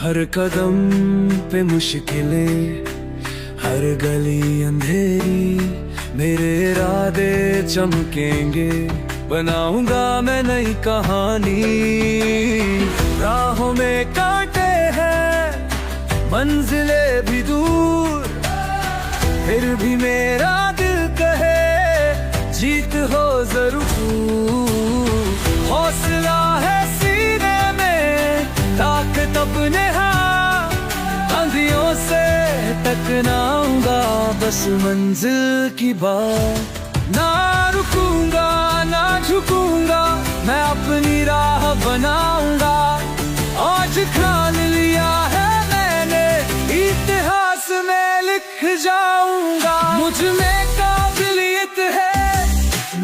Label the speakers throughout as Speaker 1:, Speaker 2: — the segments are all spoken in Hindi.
Speaker 1: हर कदम पे मुश्किलें, हर गली अंधेरी, मेरे इरादे चमकेंगे। बनाऊंगा मैं नई कहानी। राहों में कांटे हैं, मंजिलें भी दूर, फिर भी मेरा दिल कहे जीत हो जरूर। हौसला है सीने में, ताकत अपने हाथ, आंधियों से टकराऊंगा बस मंजिल की बात। ना रुकूंगा ना झुकूंगा, मैं अपनी राह बनाऊंगा। आज ठान लिया है मैंने, इतिहास में लिख जाऊंगा। मुझ में काबिलियत है,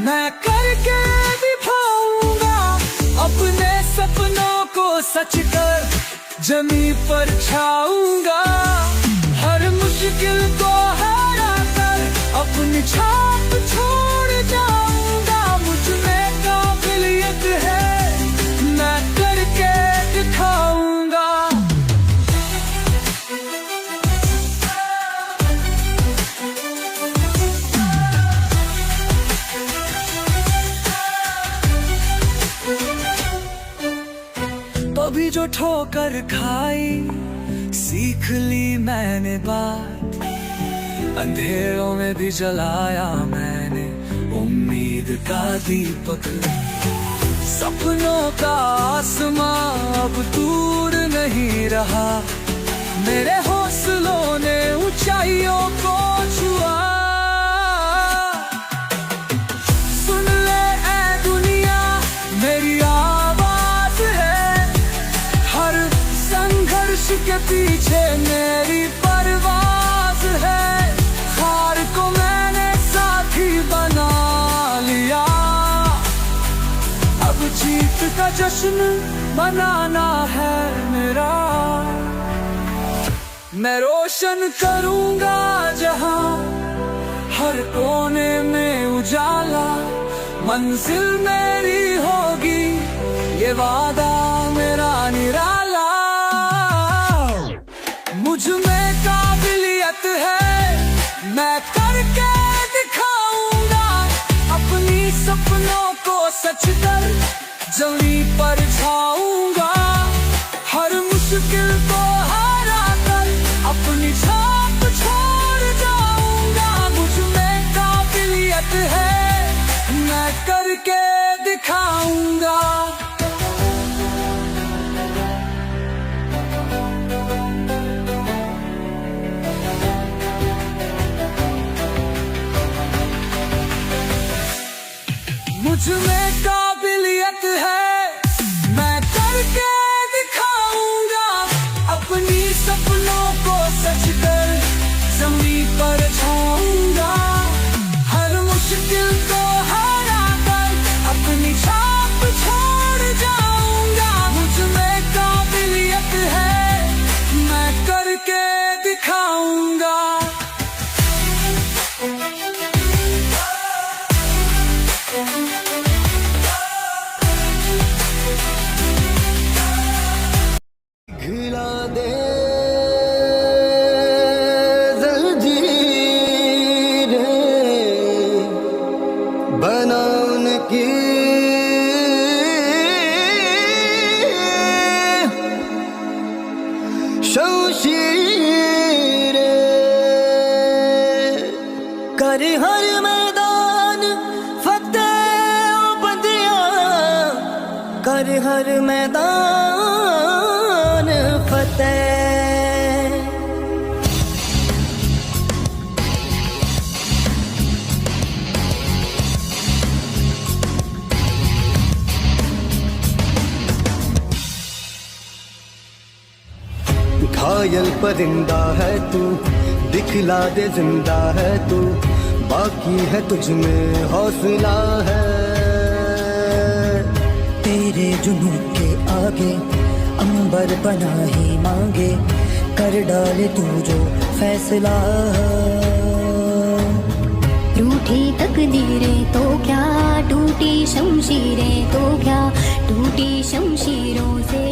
Speaker 1: मैं करके दिखाऊंगा। अपने सपनों को सच कर जमीन पर छाऊंगा। हर मुश्किल को हरा कर अपनी छाप छोड़ जाऊंगा। मुझ में काबिलियत है, मैं करके दिखाऊंगा। तभी जो ठोकर खाई, सीख ली मैंने बात। अंधेरों में भी जलाया मैंने उम्मीद का दीपक। सपनों का आसमां अब दूर नहीं रहा, मेरे हौसलों ने ऊंचाइयों को छुआ। सुन ले ऐ दुनिया, मेरी आवाज है। हर संघर्ष के पीछे मेरी परवाज है। हार को मैंने साथी बना लिया, अब जीत का जश्न मनाना है मेरा। मैं रोशन करूंगा जहां, हर कोने में उजाला। मंजिल मेरी होगी, ये वादा मेरा निराला। मुझ में काबिलियत है, मैं करके दिखाऊंगा। अपनी सपनों को सच कर जमीन पर छाऊंगा। हर मुश्किल को हरा कर अपनी छाप छोड़ जाऊंगा। मुझ में काबिलियत है, मैं करके दिखाऊंगा। मुझ में काबिलियत है, मैं करके दिखाऊंगा। अपनी सपनों को सच कर जमीन पर छाऊंगा। हर मुश्किल को हरा कर अपनी छाप छोड़ जाऊंगा। मुझ में काबिलियत है, मैं करके दिखाऊंगा।
Speaker 2: घिला दे जंजीरें बनाउन की, शमशीरें कर हर मैदान फतेह ओ बंदिया, कर हर मैदान फतेह। घायल परिंदा है तू, दिखला दे जिंदा है तू। बाकी है तुझ में हौसला है। तेरे जुनून के आगे अंबर पनाही मांगे, कर डाले तू जो फैसला।
Speaker 3: रूठी तकदीरें तो क्या, टूटी शमशीरें तो क्या, टूटी शमशीरों से